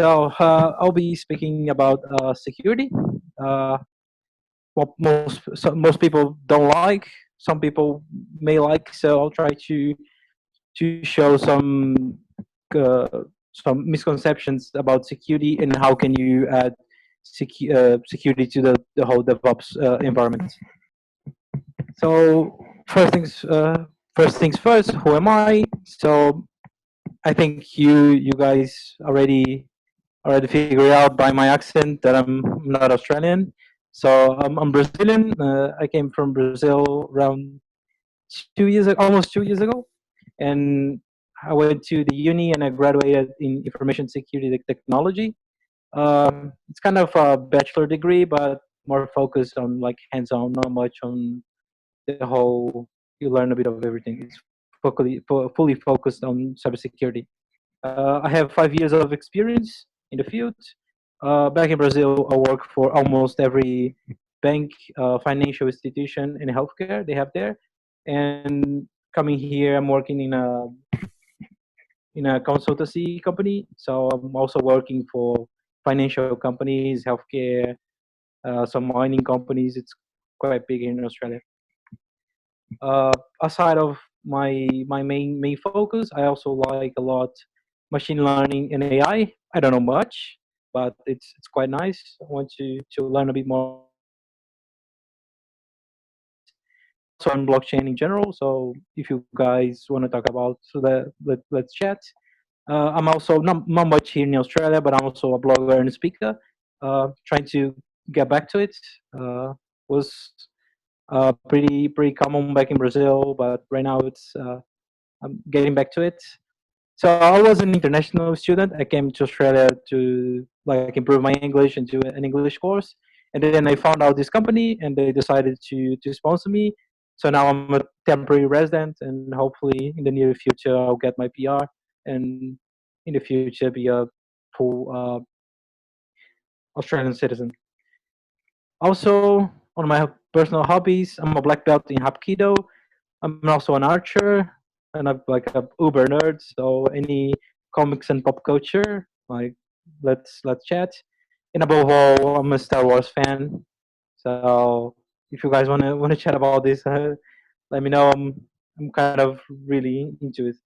I'll be speaking about security. Uh, what most people don't like, some people may like. So I'll try to show uh, some misconceptions about security and how can you add security to the whole DevOps environment. So first things first. Who am I? So I think you guys already figured out by my accent that I'm not Australian. So I'm Brazilian. I came from Brazil around 2 years, almost 2 years ago, and I went to the uni and I graduated in information security technology. It's kind of a bachelor degree, but more focused on like hands-on, not much on the whole. You learn a bit of everything. It's fully focused on cybersecurity. I have 5 years of experience in the field. Back in Brazil, I work for almost every bank, financial institution, and healthcare they have there. And coming here, I'm working in a consultancy company. So I'm also working for financial companies, healthcare, some mining companies. It's quite big in Australia. Aside of my main focus, I also like a lot machine learning and AI. I don't know much, but it's quite nice. I want to learn a bit more about it. Also on blockchain in general. So if you guys want to talk about so that let's chat. I'm also not much here in Australia, but I'm also a blogger and speaker. Trying to get back to it. Was pretty common back in Brazil, but right now I'm getting back to it. So I was an international student. I came to Australia to like improve my English and do an English course. And then I found out this company, and they decided to sponsor me. So now I'm a temporary resident, and hopefully in the near future I'll get my PR, and in the future be a full Australian citizen. Also, on my personal hobbies, I'm a black belt in Hapkido. I'm also an archer, and I'm like a uber nerd. So any comics and pop culture, like let's chat. And above all, I'm a Star Wars fan. So if you guys wanna chat about this, let me know. I'm kind of really into it.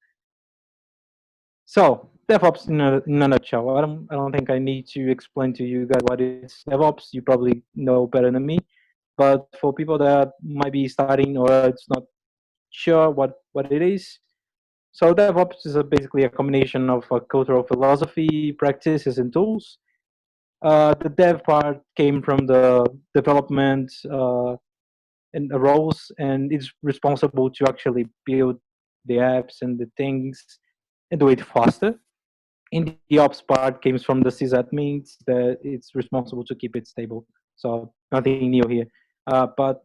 So DevOps in a nutshell. I don't think I need to explain to you guys what is DevOps. You probably know better than me. But for people that might be starting or it's not sure what it is, so DevOps is basically a combination of a cultural philosophy, practices, and tools. The dev part came from the development and the roles, and it's responsible to actually build the apps and the things and do it faster. And the ops part comes from the sysadmins that it's responsible to keep it stable. So nothing new here. But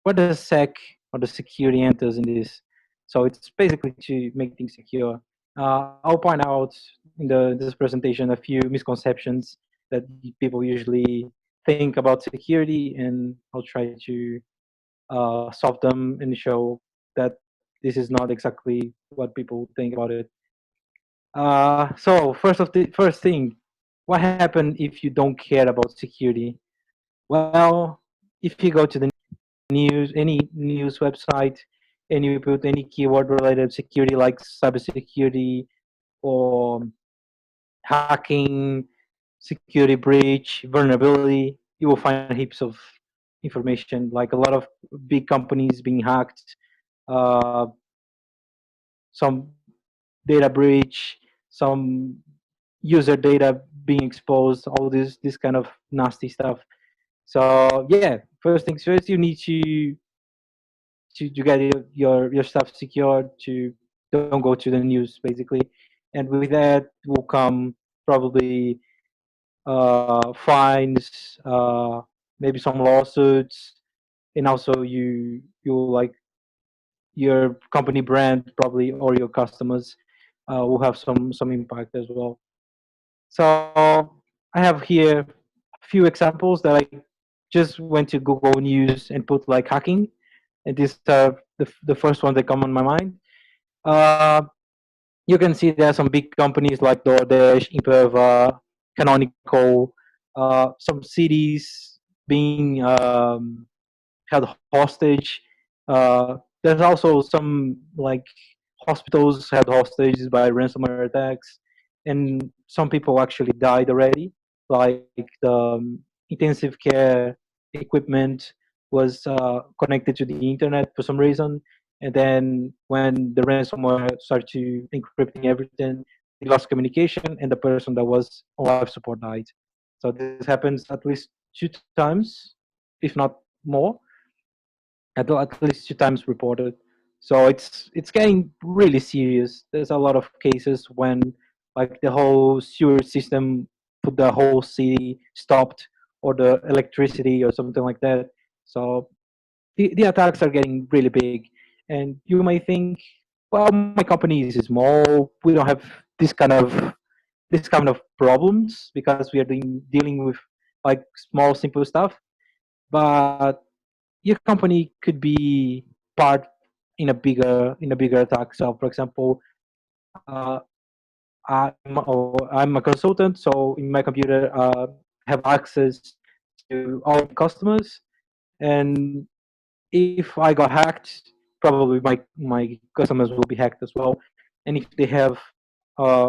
what the sec or the security enters in this? So it's basically to make things secure. I'll point out in this presentation a few misconceptions that people usually think about security, and I'll try to solve them and show that this is not exactly what people think about it. So first thing, what happens if you don't care about security? Well, if you go to the any news website and you put any keyword related security like cybersecurity or hacking, security breach, vulnerability, you will find heaps of information like a lot of big companies being hacked, uh, some data breach, some user data being exposed, all this kind of nasty stuff. So yeah, first things first, you need to get your stuff secured, to don't go to the news basically, and with that will come probably fines, maybe some lawsuits, and also you like your company brand probably or your customers will have some impact as well. So I have here a few examples that I just went to Google News and put like hacking, and these are the first ones that come on my mind. Uh, you can see there are some big companies like DoorDash, Imperva, Canonical, some cities being held hostage. There's also some like hospitals held hostage by ransomware attacks, and some people actually died already. Like the intensive care equipment was connected to the internet for some reason, and then when the ransomware started to encrypting everything, they lost communication, and the person that was on life support died. So this happens at least 2 times, if not more, at least 2 times reported. So it's getting really serious. There's a lot of cases when like the whole sewer system for the whole city stopped, or the electricity or something like that. So the attacks are getting really big, and you may think, well, my company is small. We don't have this kind of problems because we are dealing with like small simple stuff. But your company could be part in a bigger attack. So, for example, uh, I'm a consultant, so in my computer, have access to all the customers, and if I got hacked, probably my customers will be hacked as well. And if they have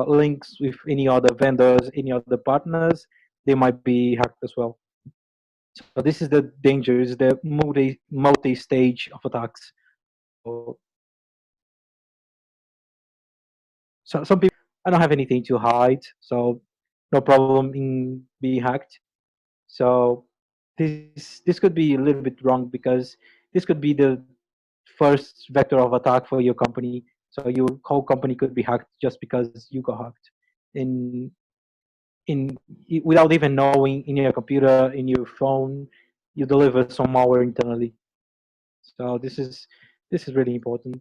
links with any other vendors, any other partners, they might be hacked as well. So this is the danger, is the multi stage of attacks. So some people, I don't have anything to hide, so no problem in being hacked. So this could be a little bit wrong because this could be the first vector of attack for your company. So your whole company could be hacked just because you got hacked in in without even knowing, in your computer, in your phone, you deliver some malware internally. So this is really important,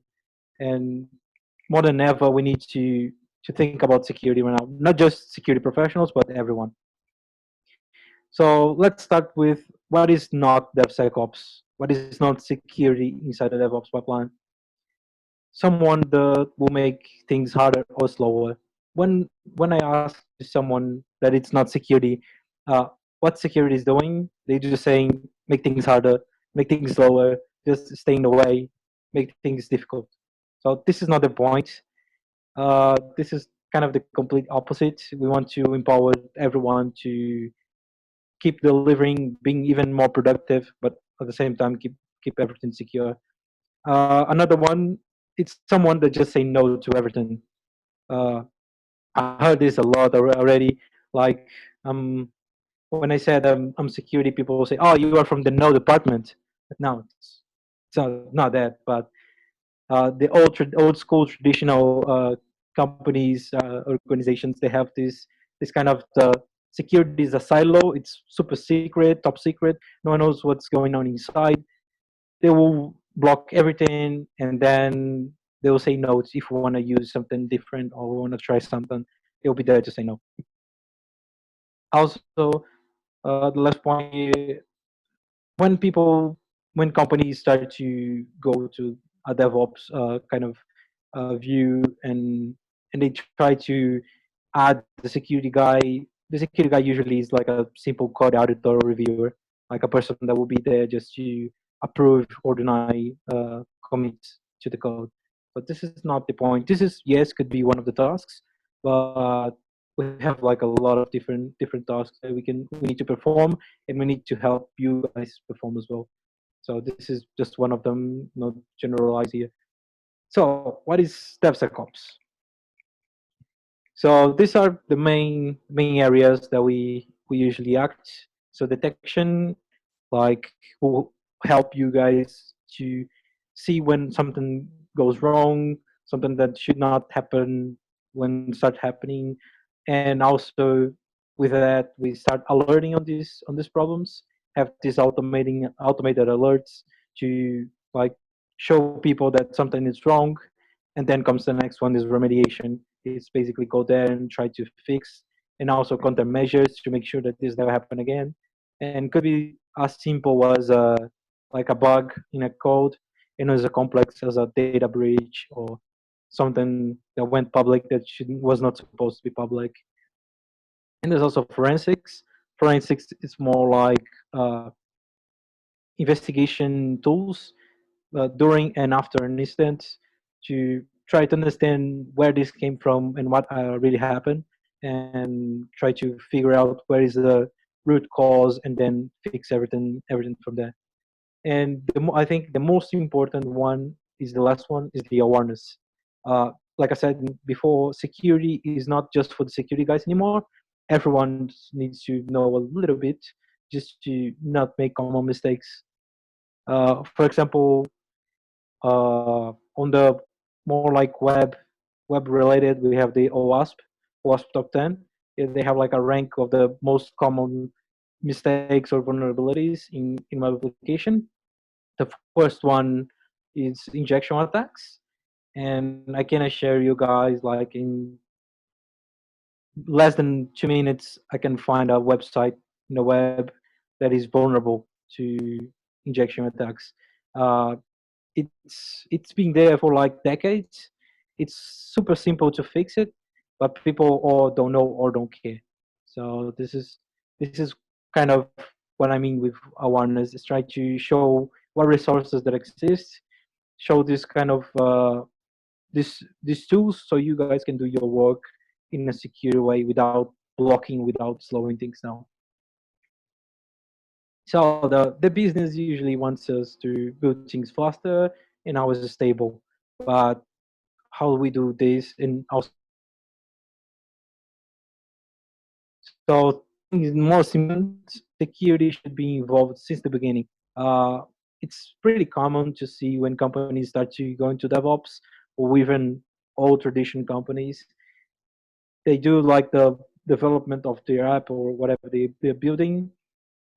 and more than ever, we need to think about security right now. Not just security professionals, but everyone. So let's start with what is not DevSecOps. What is not security inside the DevOps pipeline? Someone that will make things harder or slower. When I ask to someone that it's not security, uh, what security is doing, they just saying make things harder, make things slower, just stay in the way, make things difficult. So this is not the point. This is kind of the complete opposite. We want to empower everyone to keep delivering, being even more productive, but at the same time keep everything secure. Another one, it's someone that just say no to everything. Uh, I heard this a lot already. Like, um, when I said I'm security, people will say, "Oh, you are from the no department." But no, it's not that. But the old school traditional companies, organizations, they have this kind of the security is a silo. It's super secret, top secret. No one knows what's going on inside. They will block everything, and then they will say no if we want to use something different or we want to try something. They'll be there to say no. Also, the last point here, when people when companies start to go to a DevOps kind of view, and they try to add the security guy. The security guy usually is like a simple code auditor or reviewer, like a person that will be there just to approve or deny commits to the code. But this is not the point. This is, yes, could be one of the tasks, but we have like a lot of different tasks that we need to perform, and we need to help you guys perform as well. So this is just one of them, not generalized here. So what is DevSecOps? So these are the main areas that we usually act. So detection, like, will help you guys to see when something goes wrong, something that should not happen when start happening, and also with that we start alerting on these problems. Have these automated alerts to like show people that something is wrong, and then comes the next one is remediation. It's basically go there and try to fix, and also countermeasures to make sure that this never happen again. And could be as simple as like a bug in a code, and as a complex as a data breach or something that went public that was not supposed to be public. And there's also forensics. Forensics is more like investigation tools during and after an incident to try to understand where this came from and what really happened, and try to figure out where is the root cause and then fix everything from there. And I think the most important one is the last one is the awareness. Like I said before, security is not just for the security guys anymore. Everyone needs to know a little bit just to not make common mistakes. For example, on the more like web related, we have the OWASP top 10. They have like a rank of the most common mistakes or vulnerabilities in web application. The first one is injection attacks, and I can assure you guys, like in less than 2 minutes, I can find a website in the web that is vulnerable to injection attacks. Uh, it's been there for like decades. It's super simple to fix it, but people or don't know or don't care. So this is kind of what I mean with awareness. Is try to show what resources that exist, show this kind of these tools so you guys can do your work in a secure way without blocking, without slowing things down. So the business usually wants us to build things faster and always stable. But how we do this and also so things most important, security should be involved since the beginning. Uh, it's pretty common to see when companies start to go into DevOps or even old tradition companies, they do like the development of their app or whatever they're building,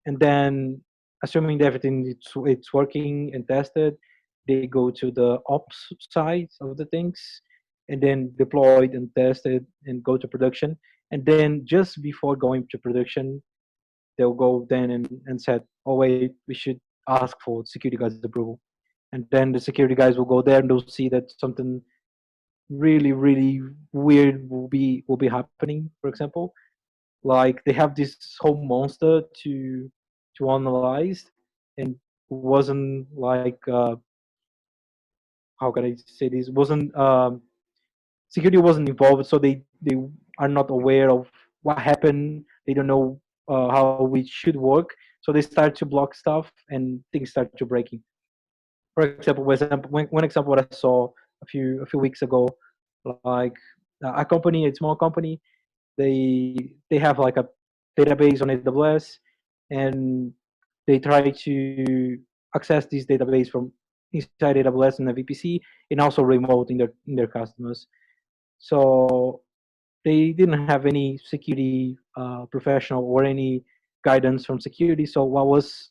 and then assuming that everything it's working and tested, they go to the ops side of the things, and then deployed and tested and go to production. And then just before going to production, they'll go then and said, oh wait, we should ask for security guys approval. And then the security guys will go there and they'll see that something really weird will be happening. For example, like they have this whole monster to analyze, and wasn't like how can I say this, wasn't security wasn't involved, so they are not aware of what happened. They don't know how we should work, so they start to block stuff and things start to breaking. For example, one example what I saw a few weeks ago, like a company, a small company, they have like a database on AWS, and they try to access this database from inside AWS and the VPC, and also remote in their customers. So they didn't have any security professional or any guidance from security. So what was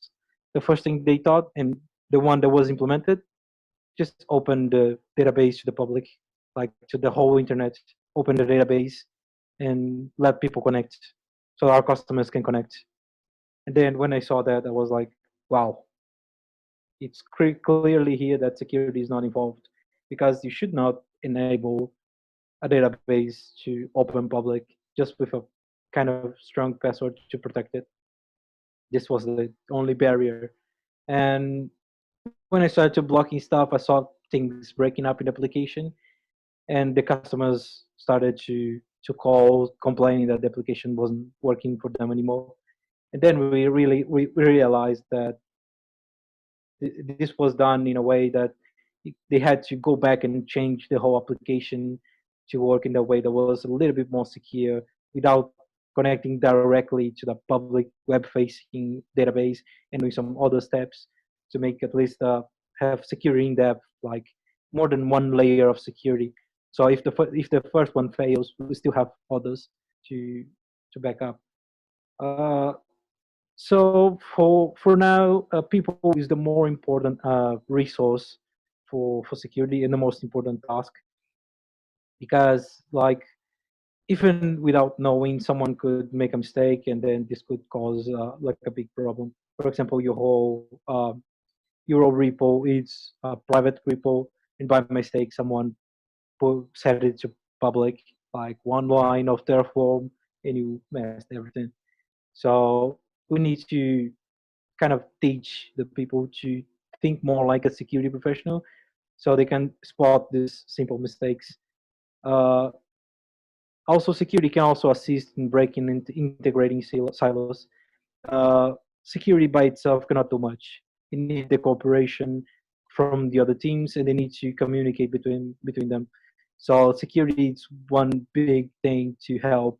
the first thing they thought, and the one that was implemented? Just open the database to the public, like to the whole internet. Open the database and let people connect, so our customers can connect. And then when I saw that, I was like, wow, it's clearly here that security is not involved, because you should not enable a database to open public just with a kind of strong password to protect it. This was the only barrier. And when I started blocking stuff, I saw things breaking up in the application, and the customers started to call complaining that the application wasn't working for them anymore. And then we realized that this was done in a way that they had to go back and change the whole application to work in a way that was a little bit more secure without connecting directly to the public web facing database, and doing some other steps to make at least have security in depth, like more than one layer of security. So if the first one fails, we still have others to to back up. Uh, so for now, people is the more important resource for security and the most important task, because like even without knowing, someone could make a mistake and then this could cause like a big problem. For example, your whole repo is a private repo, and by mistake someone set it to public, like one line of Terraform, and you messed everything. So we need to kind of teach the people to think more like a security professional, so they can spot these simple mistakes. Uh, Also, security can also assist in breaking and integrating silos. Uh, Security by itself cannot do much. You need the cooperation from the other teams, and they need to communicate between them. So security is one big thing to help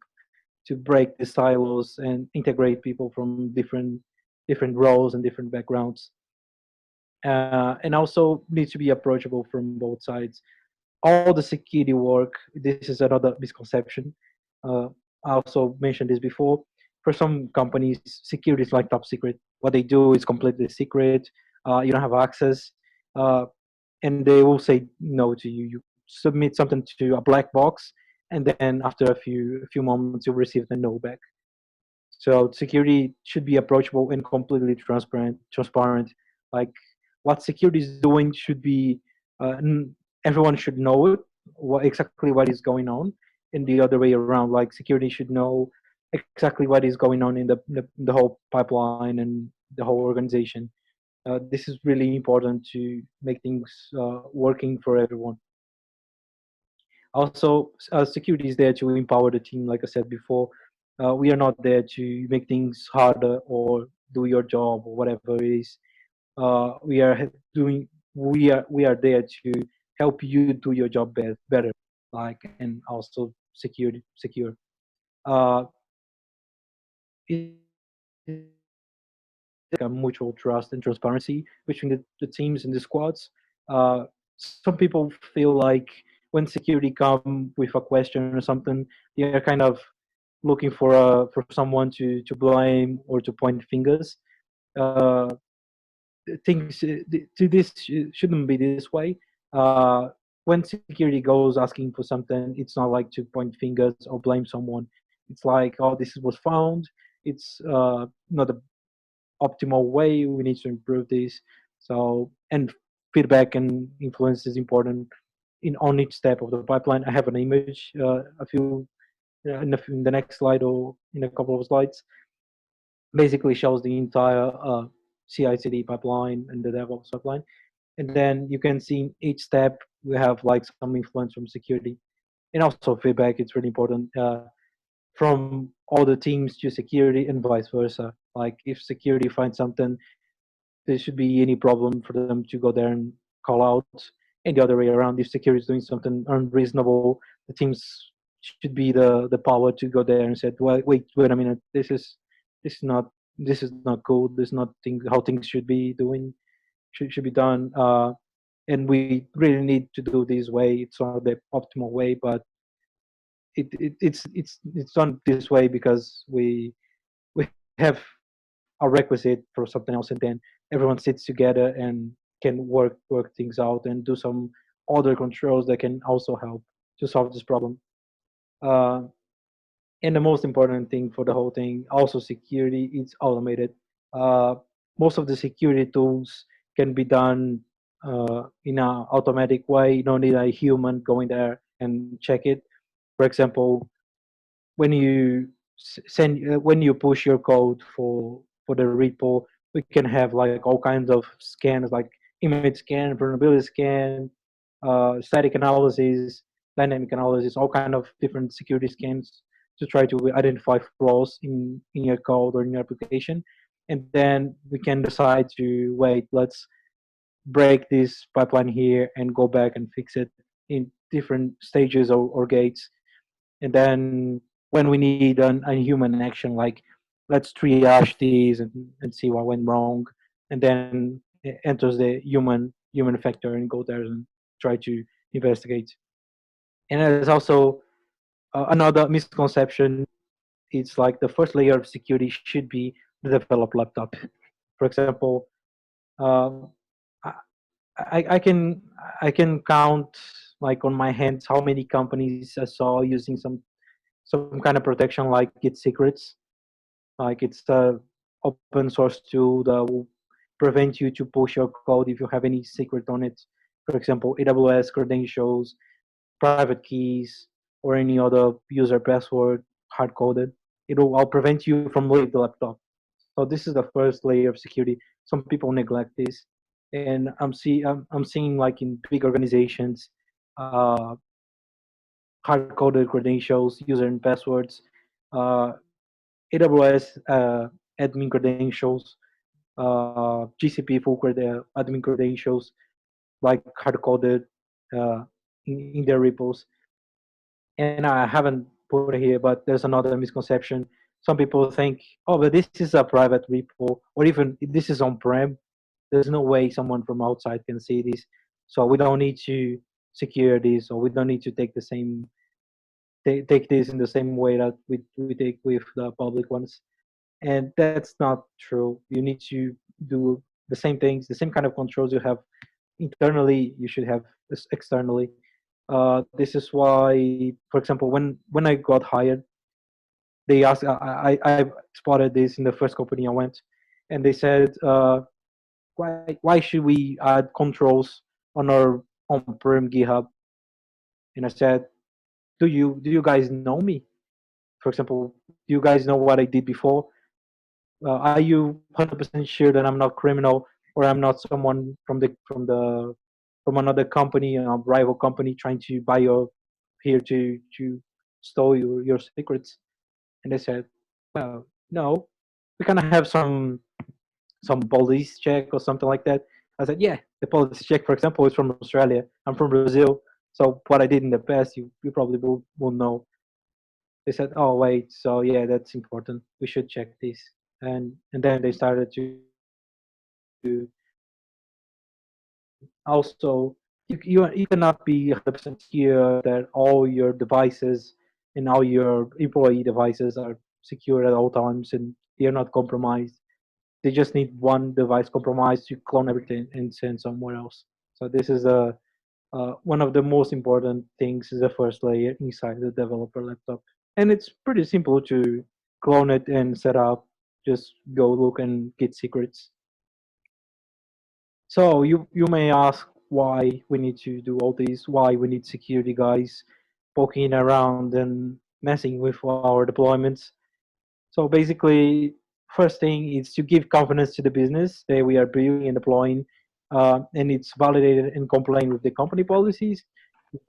to break the silos and integrate people from different roles and different backgrounds. And also needs to be approachable from both sides. All the security work, this is another misconception. Uh, I also mentioned this before. For some companies, security is like top secret. What they do is completely secret. You don't have access, uh, and they will say no to you. You submit something to a black box, and then after a few moments, you'll receive the no back. So security should be approachable and completely transparent. Transparent, like what security is doing should be everyone should know it, exactly what is going on, and the other way around. Like security should know exactly what is going on in the whole pipeline and the whole organization. This is really important to make things working for everyone. Also, security is there to empower the team. Like I said before, we are not there to make things harder or do your job or whatever it is. We are doing. We are there to help you do your job better, like, and also secure. Uh, it's a mutual trust and transparency between the teams and the squads. Uh, some people feel like when security come with a question or something, they are kind of looking for someone to blame or to point fingers. Uh, Things to this shouldn't be this way. Uh, when security goes asking for something, it's not like to point fingers or blame someone. It's like, oh, this was found. It's not the optimal way. We need to improve this. So, and feedback and influence is important in on each step of the pipeline. I have an image, a few in the next slide or in a couple of slides, basically shows the entire CI/CD pipeline and the DevOps pipeline. And then you can see in each step we have like some influence from security and also feedback. It's really important from all the teams to security and vice versa. Like if security finds something, there should be any problem for them to go there and call out. And the other way around, if security is doing something unreasonable, the teams should be the power to go there and say, well, wait a minute, this is not this is not cool. This is not how things should be doing should be done. And we really need to do this way. It's not the optimal way, but it's done this way because we have a requisite for something else, and then everyone sits together and can work things out and do some other controls that can also help to solve this problem. Uh, and the most important thing for the whole thing, also security, it's automated. Uh, Most of the security tools can be done in an automatic way. You don't need a human going there and check it. For example, when you send when you push your code for the repo, we can have like all kinds of scans, like image scan, vulnerability scan, static analysis, dynamic analysis, all kind of different security scans to try to identify flaws in your code or in your application. And then we can decide to wait, let's break this pipeline here and go back and fix it in different stages or gates. And then when we need a human action, like let's triage these and see what went wrong, and then it enters the human factor and go there and try to investigate. And there's also another misconception. It's like the first layer of security should be the developed laptop. For example, uh, I, I can count like on my hands how many companies I saw using some kind of protection like Git secrets. Like it's a open source tool that will prevent you to push your code if you have any secret on it. For example, AWS credentials. private keys, or any other user password hard coded. It'll prevent you from leaving the laptop. So this is the first layer of security. Some people neglect this, and I'm seeing like in big organizations, uh, hard coded credentials, user and passwords, uh, AWS admin credentials, GCP full admin credentials, like hard coded in their repos. And I haven't put it here, but there's another misconception. Some people think, oh, but this is a private repo, or even this is on-prem. There's no way someone from outside can see this, so we don't need to secure this, or we don't need to take the same take this in the same way that we take with the public ones. And that's not true. You need to do the same things, the same kind of controls you have internally, you should have externally. This is why, for example, when I got hired, they asked. I spotted this in the first company I went, and they said, why should we add controls on our on-prem GitHub? And I said, do you guys know me? For example, do you guys know what I did before? Are you 100% sure that I'm not criminal, or I'm not someone from another company, a rival company, trying to buy your here to steal your secrets? And they said, well, no, we kind of have some police check or something like that. I said, yeah, the police check, for example, is from Australia. I'm from Brazil, so what I did in the past, you probably will know. They said, oh wait, so yeah, that's important. We should check this, and then they started also you cannot be 100% secure that all your devices and all your employee devices are secure at all times and they're not compromised. They just need one device compromised to clone everything and send somewhere else. So this is a one of the most important things is the first layer inside the developer laptop, and it's pretty simple to clone it and set up. Just go look and get secrets. So you may ask why we need to do all this, why we need security guys poking around and messing with our deployments. So basically, first thing is to give confidence to the business that we are building and deploying, and it's validated and compliant with the company policies, with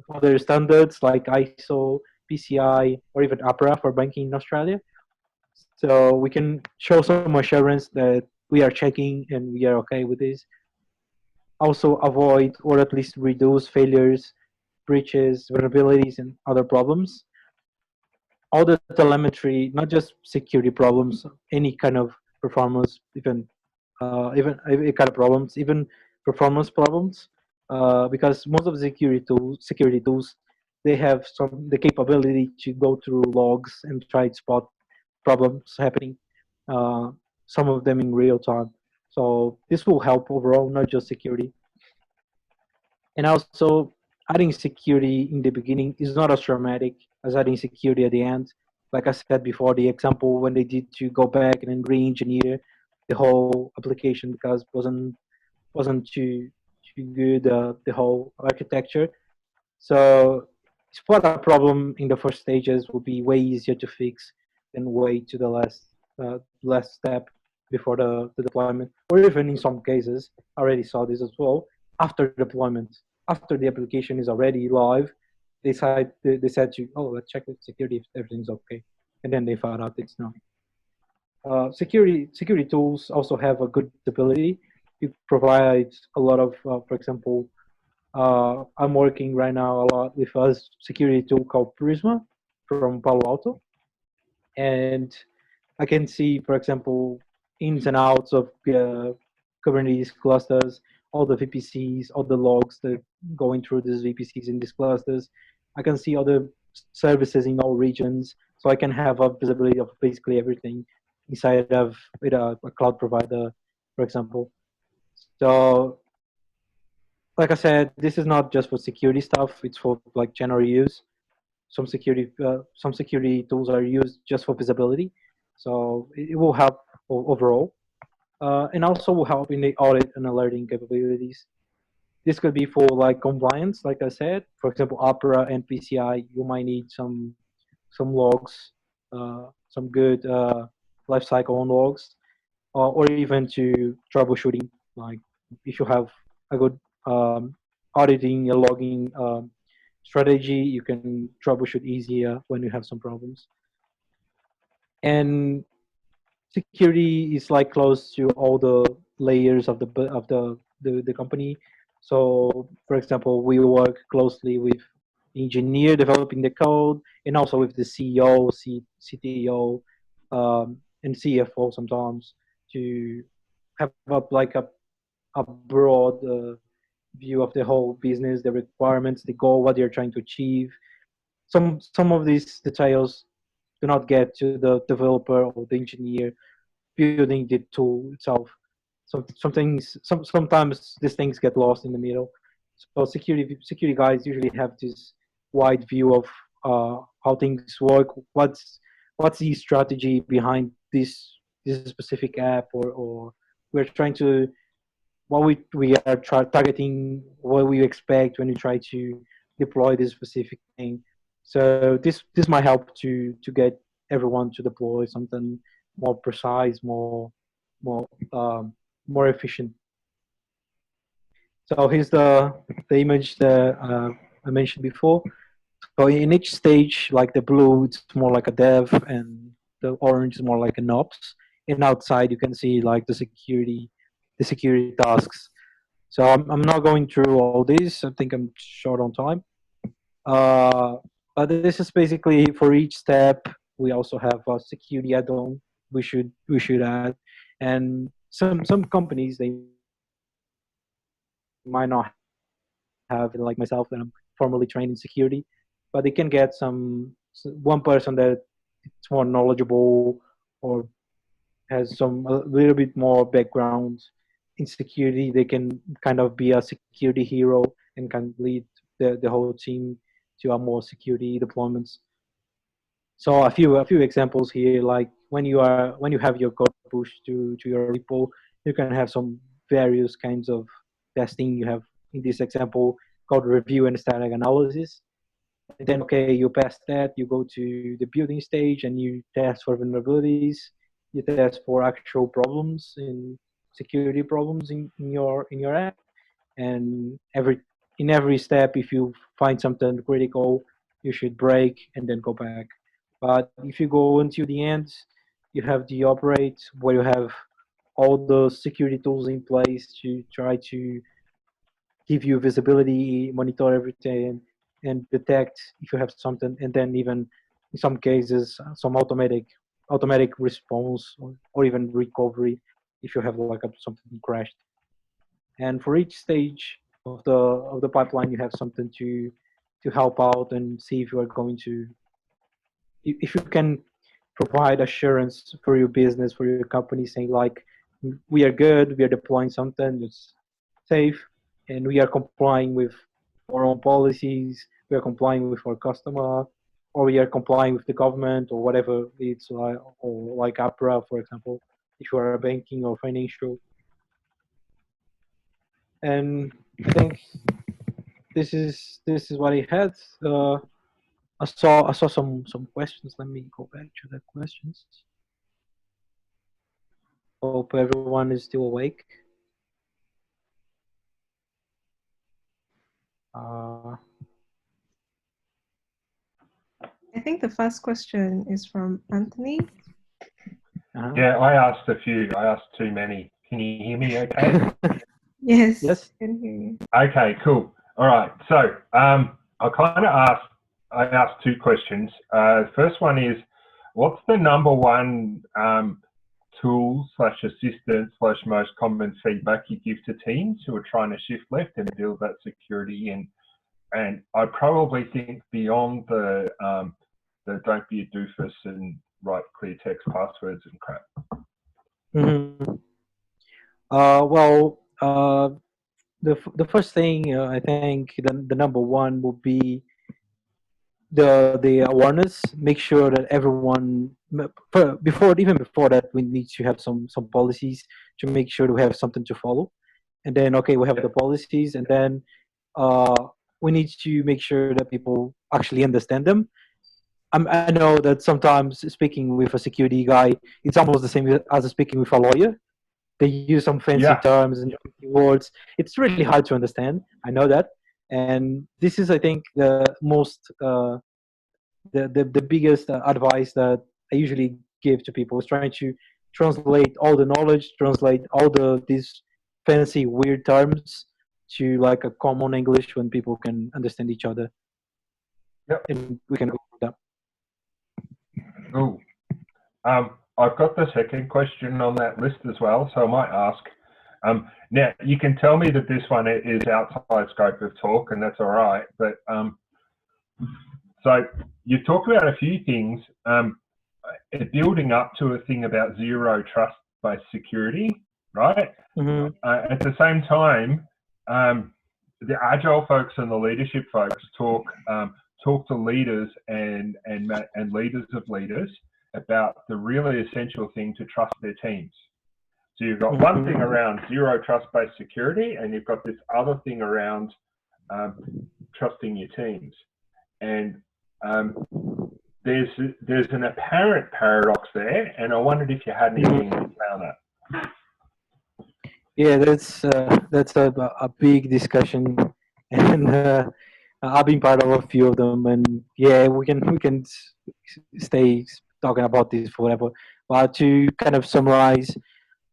other standards like ISO, PCI, or even APRA for banking in Australia. So we can show some assurance that we are checking and we are okay with this. Also avoid or at least reduce failures, breaches, vulnerabilities, and other problems. All the telemetry, not just security problems, any kind of performance, even any kind of problems, even performance problems, because most of the security tools, they have the capability to go through logs and try to spot problems happening. Uh, some of them in real time. So this will help overall, not just security. And also, adding security in the beginning is not as dramatic as adding security at the end. Like I said before, the example when they did to go back and then re-engineer the whole application because wasn't too good the whole architecture. So spot a problem in the first stages will be way easier to fix than wait to the last step before the deployment, or even in some cases, I already saw this as well, after deployment, after the application is already live, they said to, oh, let's check the security if everything's okay, and then they found out it's not. Security tools also have a good visibility. It provides a lot of, for example, I'm working right now a lot with a security tool called Prisma from Palo Alto, and I can see, for example, ins and outs of Kubernetes clusters, all the VPCs, all the logs that going through these VPCs in these clusters. I can see other services in all regions, so I can have a visibility of basically everything inside of with a cloud provider, for example. So like I said, this is not just for security stuff. It's for like general use. Some security tools are used just for visibility, so it will help overall, and also will help in the audit and alerting capabilities. this could be for like compliance, like I said. For example, Opera and PCI, you might need some logs, some good lifecycle on logs, or even to troubleshooting. Like if you have a good auditing and logging strategy, you can troubleshoot easier when you have some problems. And security is like close to all the layers of the company. So, for example, we work closely with engineer developing the code, and also with the CEO, CTO, and CFO sometimes to have up like a broad view of the whole business, the requirements, the goal, what they're trying to achieve. Some of these details do not get to the developer or the engineer building the tool itself. Sometimes these things get lost in the middle. So security guys usually have this wide view of how things work. What's the strategy behind this specific app, or we're trying to what we are targeting, what we expect when we try to deploy this specific thing. So this might help to get everyone to deploy something more precise, more more efficient. So here's the image that I mentioned before. So in each stage, like the blue, it's more like a dev, and the orange is more like an ops. And outside, you can see like the security tasks. So I'm not going through all these. I think I'm short on time. Uh, but this is basically for each step. We also have a security add-on we should add, and some companies they might not have like myself that I'm formally trained in security, but they can get one person that it's more knowledgeable or has some a little bit more background in security. They can kind of be a security hero and can lead the whole team to a more security deployments. So a few examples here, like when you have your code pushed to your repo, you can have some various kinds of testing. You have in this example code review and static analysis, and then okay, you pass that, you go to the building stage and you test for vulnerabilities, you test for actual problems in security problems in your app, and in every step, if you find something critical, you should break and then go back. But if you go until the end, you have the operate where you have all the security tools in place to try to give you visibility, monitor everything, and detect if you have something, and then even in some cases some automatic response, or even recovery if you have like something crashed. And for each stage of the pipeline, you have something to help out and see if you are going to if you can provide assurance for your business, for your company, saying like we are good, we are deploying something, it's safe, and we are complying with our own policies, we are complying with our customer, or we are complying with the government, or whatever it's like, or like APRA, for example, if you are a banking or financial. And I think this is what I had. I saw some questions. Let me go back to the questions. Hope everyone is still awake. Uh, I think the first question is from Anthony. Yeah, I asked a few. I asked too many. Can you hear me okay? Yes, Yes. I can hear you. Okay, cool. All right. So I asked two questions. First one is, what's the number one tool / assistant / most common feedback you give to teams who are trying to shift left and build that security in? And I probably think beyond the don't be a doofus and write clear text passwords and crap. Mm-hmm. Well, the first thing I think the number one would be the awareness. Make sure that everyone before even before that we need to have some policies to make sure we have something to follow. and then okay, we have Yep. the policies, and then uh, we need to make sure that people actually understand them. I know that sometimes speaking with a security guy, it's almost the same as speaking with a lawyer. They use some fancy Yeah. terms and fancy words. It's really hard to understand. I know that, and this is, I think, the most the biggest advice that I usually give to people is trying to translate all the knowledge, translate all these fancy weird terms to like a common English when people can understand each other, Yep. and we can go with that. Cool. I've got the second question on that list as well, so I might ask. Now, you can tell me that this one is outside scope of talk, and that's all right. But so you talked about a few things, building up to a thing about zero trust-based security, right? Mm-hmm. At the same time, the agile folks and the leadership folks talk to leaders and leaders of leaders about the really essential thing to trust their teams. So you've got one thing around zero trust-based security, and you've got this other thing around trusting your teams. And there's an apparent paradox there, and I wondered if you had anything around that. Yeah, that's a big discussion, and I've been part of a few of them, and yeah, we can stay talking about this forever. But to kind of summarize,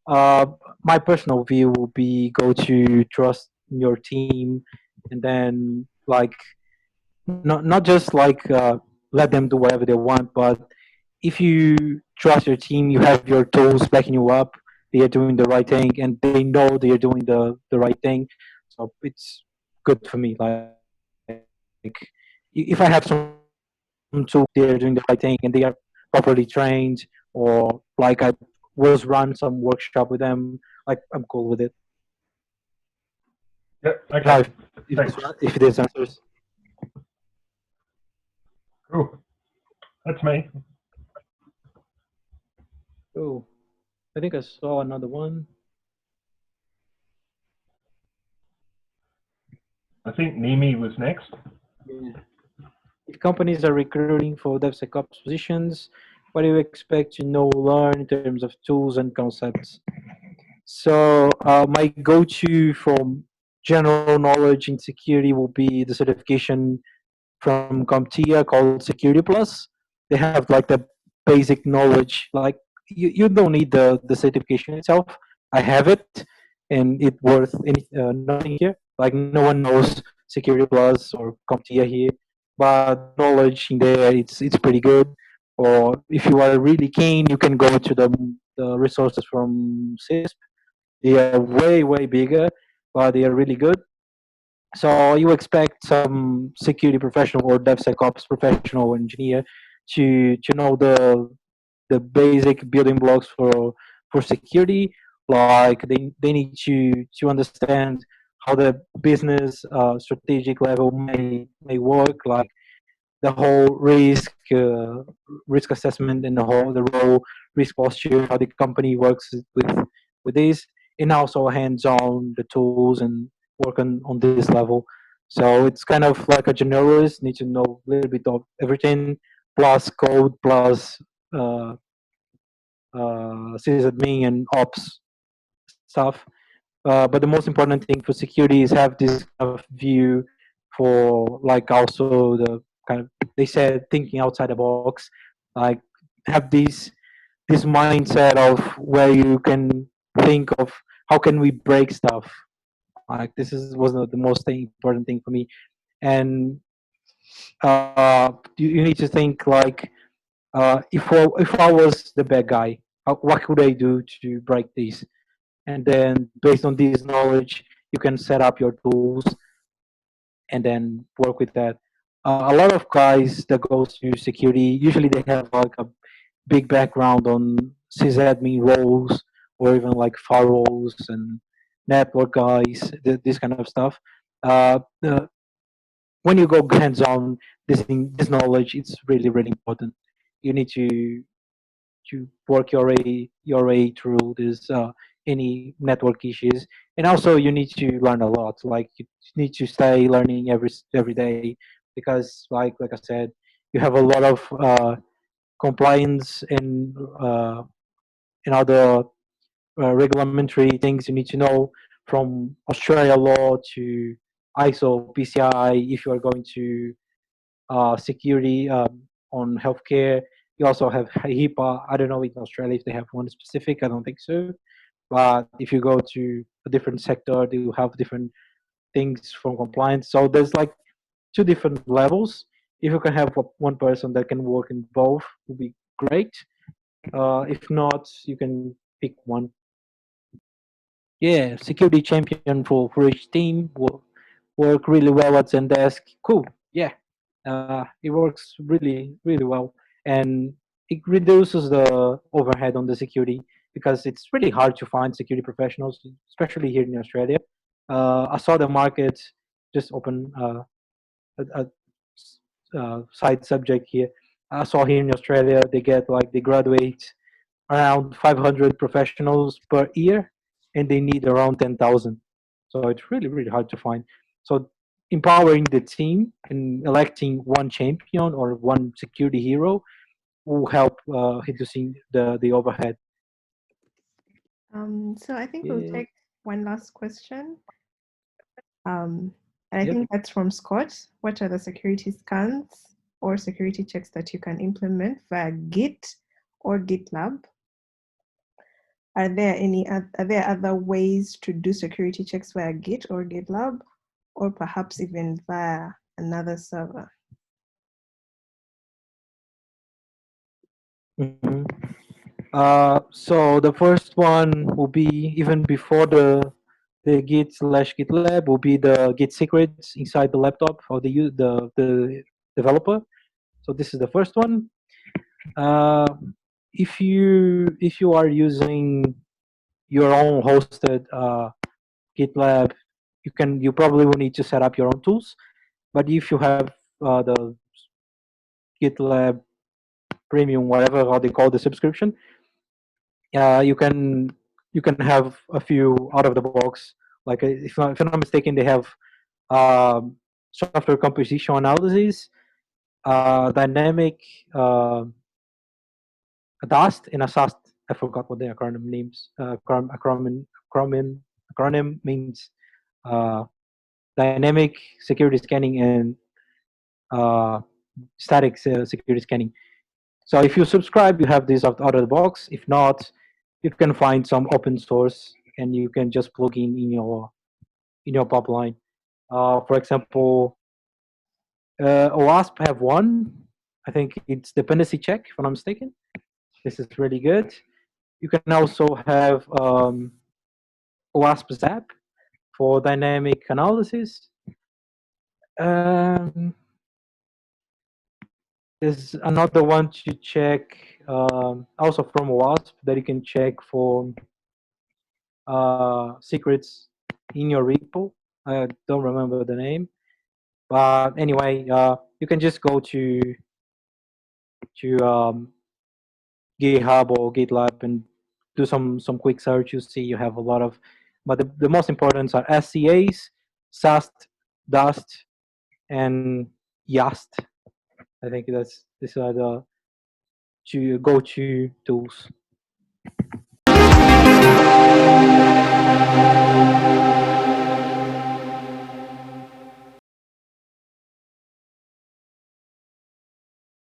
uh, my personal view will be go to trust your team, and then like not just like let them do whatever they want, but if you trust your team, you have your tools backing you up. They are doing the right thing, and they know they are doing the right thing. So it's good for me. Like if I have some tools and I know they are doing the right thing, and they are properly trained, or like I was run some workshop with them, like I'm cool with it. Yep. I don't Okay. know Thanks. if this answers. Cool. That's me. Oh, I think I saw another one. I think Nimi was next. Yeah. If companies are recruiting for DevSecOps positions, what do you expect to know learn in terms of tools and concepts? So my go-to from general knowledge in security will be the certification from CompTIA called Security Plus. They have like the basic knowledge. Like you don't need the certification itself. I have it, and it worth nothing here. Like no one knows Security Plus or CompTIA here, but the knowledge in there it's pretty good. Or if you are really keen, you can go to the resources from CISP. They are way bigger, but they are really good. So you expect some security professional or DevSecOps professional or engineer to know the basic building blocks for security. Like they need to understand how the business strategic level may work, like the whole risk assessment and the role risk posture, how the company works with this, and also hands on the tools and work on this level. So it's kind of like a generalist, need to know a little bit of everything, plus code, plus uh, sysadmin and ops stuff. But the most important thing for security is have this kind of view for like also the kind of they said thinking outside the box, like have this mindset of where you can think of how can we break stuff. Like this is was the most important thing for me, and you need to think like if I was the bad guy, what could I do to break this? And then based on this knowledge you can set up your tools and then work with that. A lot of guys that goes to security usually they have like a big background on sysadmin roles or even like firewalls and network guys, this kind of stuff. When you go hands on, this knowledge it's really important. You need to work your way through this any network issues. And also you need to learn a lot. Like you need to stay learning every day, because like I said, you have a lot of compliance and other regulatory things you need to know, from Australia law to ISO, PCI. If you are going to security on healthcare, you also have HIPAA. I don't know in Australia if they have one specific. I don't think so. But if you go to a different sector, they will have different things from compliance. So there's like two different levels. If you can have one person that can work in both, would be great. If not, you can pick one. Yeah, security champion for each team will work really well at Zendesk. Cool. Yeah, it works really well, and it reduces the overhead on the security, because it's really hard to find security professionals, especially here in Australia. I saw the market just open a side subject here. I saw here in Australia they graduate around 500 professionals per year, and they need around 10,000. So it's really hard to find. So empowering the team and electing one champion or one security hero will help reducing the overhead. So I think we'll Yeah. take one last question. And I Yep. think that's from Scott. What are the security scans or security checks that you can implement via Git or GitLab? Are there other ways to do security checks via Git or GitLab, or perhaps even via another server? Mhm. So the first one will be, even before the Git/GitLab, will be the Git secrets inside the laptop of the developer. So this is the first one. Uh, if you are using your own hosted GitLab, you probably will need to set up your own tools. But if you have the GitLab Premium, whatever how they call the subscription, you can have a few out of the box. Like if I'm not mistaken, they have um, software composition analysis, dynamic DAST, and ASAST. I forgot what the acronym names. Acronym means uh, dynamic security scanning and uh, static security scanning. So if you subscribe, you have this out of the box. If not, you can find some open source and you can just plug in your pipeline. For example, OWASP have one. I think it's dependency check, if I'm not mistaken. This is really good. You can also have OWASP Zap for dynamic analysis. Um, there's another one to check, also from OWASP, that you can check for secrets in your repo. I don't remember the name, but anyway, you can just go to GitHub or GitLab and do some quick search. You see you have a lot of, but the most important are SCAs, SAST, DAST, and YAST. I think these are the go-to tools.